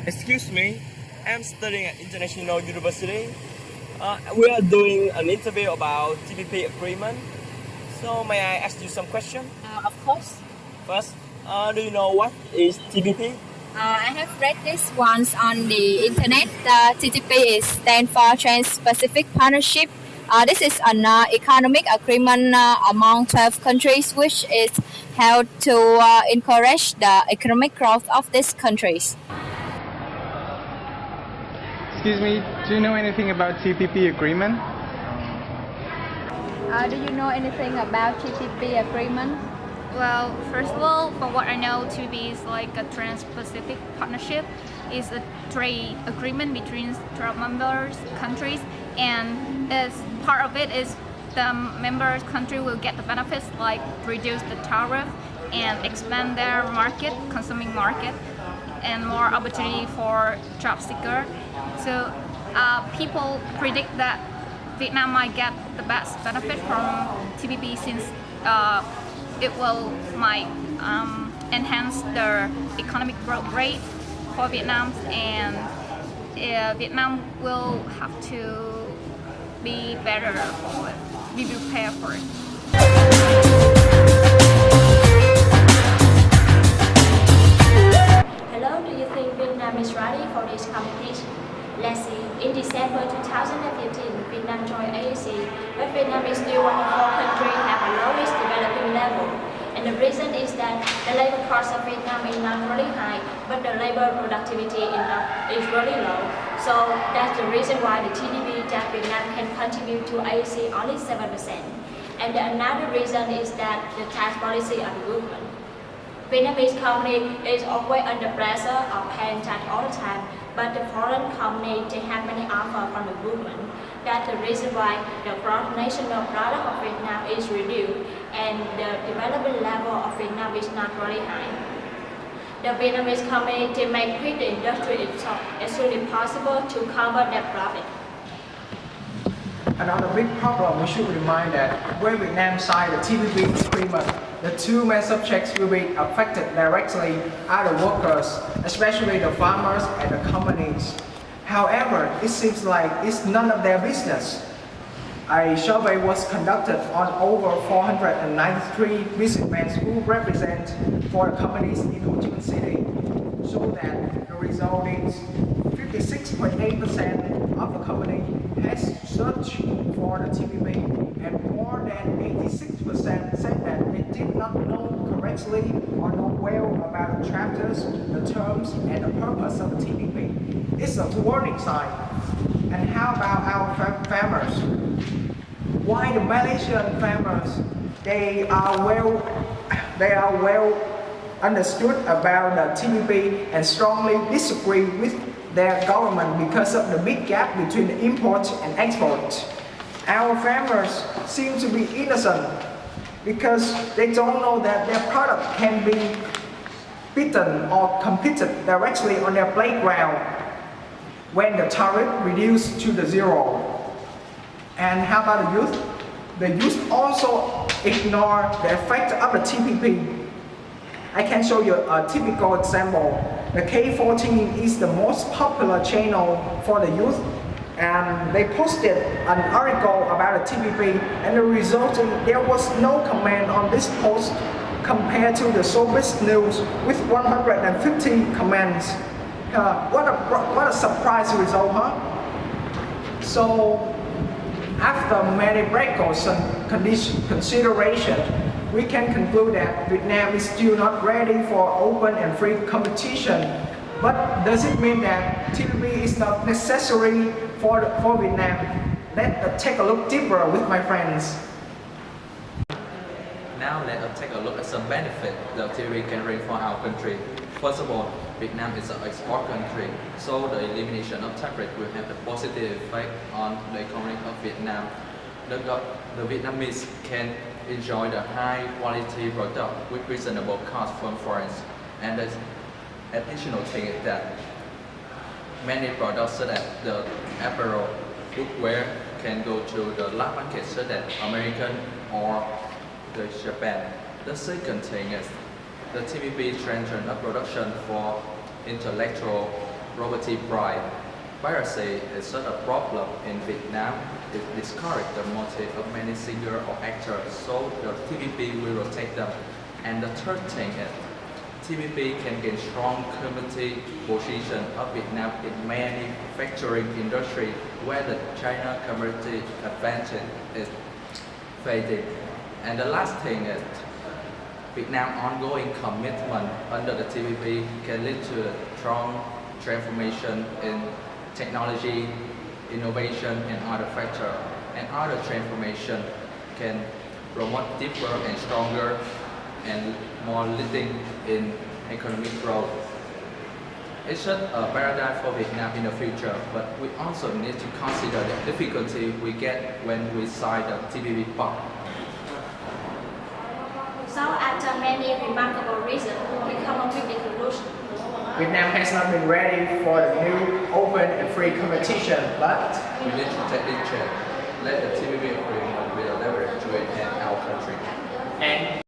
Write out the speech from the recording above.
Excuse me, I'm studying at International University. We are doing an interview about TPP agreement. So may I ask you some question? Of course. First, do you know what is TPP? I have read this once on the internet. The TTP is stand for Trans-Pacific Partnership. This is an economic agreement among 12 countries, which is held to encourage the economic growth of these countries. Excuse me, do you know anything about TPP agreement? Do you know anything about TTP agreement? Well, first of all, from what I know, TPP is like a Trans-Pacific Partnership. It's a trade agreement between 12 members countries, and as part of it is the member country will get the benefits like reduce the tariff and expand their market, consuming market, and more opportunity for job seeker. So people predict that Vietnam might get the best benefit from TPP since it will might enhance the economic growth rate for Vietnam, and Vietnam will have to be better for it, be prepared for it. Hello, do you think Vietnam is ready for this competition? Let's see, in December 2015, Vietnam joined ASEAN, but Vietnam is still one of four countries have the lowest developing level. And the reason is that the labor cost of Vietnam is not really high, but the labor productivity is really low. So that's the reason why the GDP that Vietnam can contribute to ASEAN only 7%. And another reason is that the tax policy on movement. Vietnamese company is always under pressure of paying tax all the time, but the foreign company they have many offers from the government. That's the reason why the gross national product of Vietnam is reduced and the development level of Vietnam is not really high. The Vietnamese company they make quit the industry itself as soon as possible to cover their profit. Another big problem we should remind that when Vietnam signed the TPP agreement, the two main subjects will be affected directly are the workers, especially the farmers and the companies. However, it seems like it's none of their business. A survey was conducted on over 493 businessmen who represent for the companies in Ho Chi Minh City, so that the result is 56.8% of the company has searched for the TPP, and more than 86% said that they did not know correctly or know well about the chapters, the terms, and the purpose of the TPP. It's a warning sign. And how about our farmers? Why the Malaysian farmers? They are well understood about the TPP and strongly disagree with their government because of the big gap between the import and export. Our farmers seem to be innocent because they don't know that their product can be beaten or competed directly on their playground when the tariff reduced to the zero. And how about the youth? The youth also ignore the effect of the TPP. I can show you a typical example. The K14 is the most popular channel for the youth, and they posted an article about the TPP, and the result there was no comment on this post compared to the Showbiz News with 150 comments. What a surprise result, huh? So after many precaution consideration, we can conclude that Vietnam is still not ready for open and free competition. But does it mean that TPP is not necessary for Vietnam? Let's take a look deeper with my friends. Now let us take a look at some benefits the TPP can bring for our country. First of all, Vietnam is an export country, so the elimination of tariff will have a positive effect on the economy of Vietnam. The Vietnamese can enjoy the high quality product with reasonable cost from foreign. And the additional thing is that many products such as the apparel, footwear can go to the large market such as American or the Japan. The second thing is the TPP strengthens the production for intellectual property pride. Piracy is such a problem in Vietnam. It discourages the motive of many singers or actors, so the TPP will rotate them. And the third thing is, TPP can gain strong competitive position of Vietnam in manufacturing industry where the China competitive advantage is fading. And the last thing is, Vietnam's ongoing commitment under the TPP can lead to a strong transformation in technology, innovation, and other factors. And other transformation can promote deeper and stronger and more leading in economic growth. It's just a paradigm for Vietnam in the future, but we also need to consider the difficulty we get when we sign the TPP part. So after many remarkable reasons, we come up with the conclusion. Vietnam has not been ready for the new, open and free competition, but We need to take this chance. Let the TPP agreement be a leverage to enhance our country. and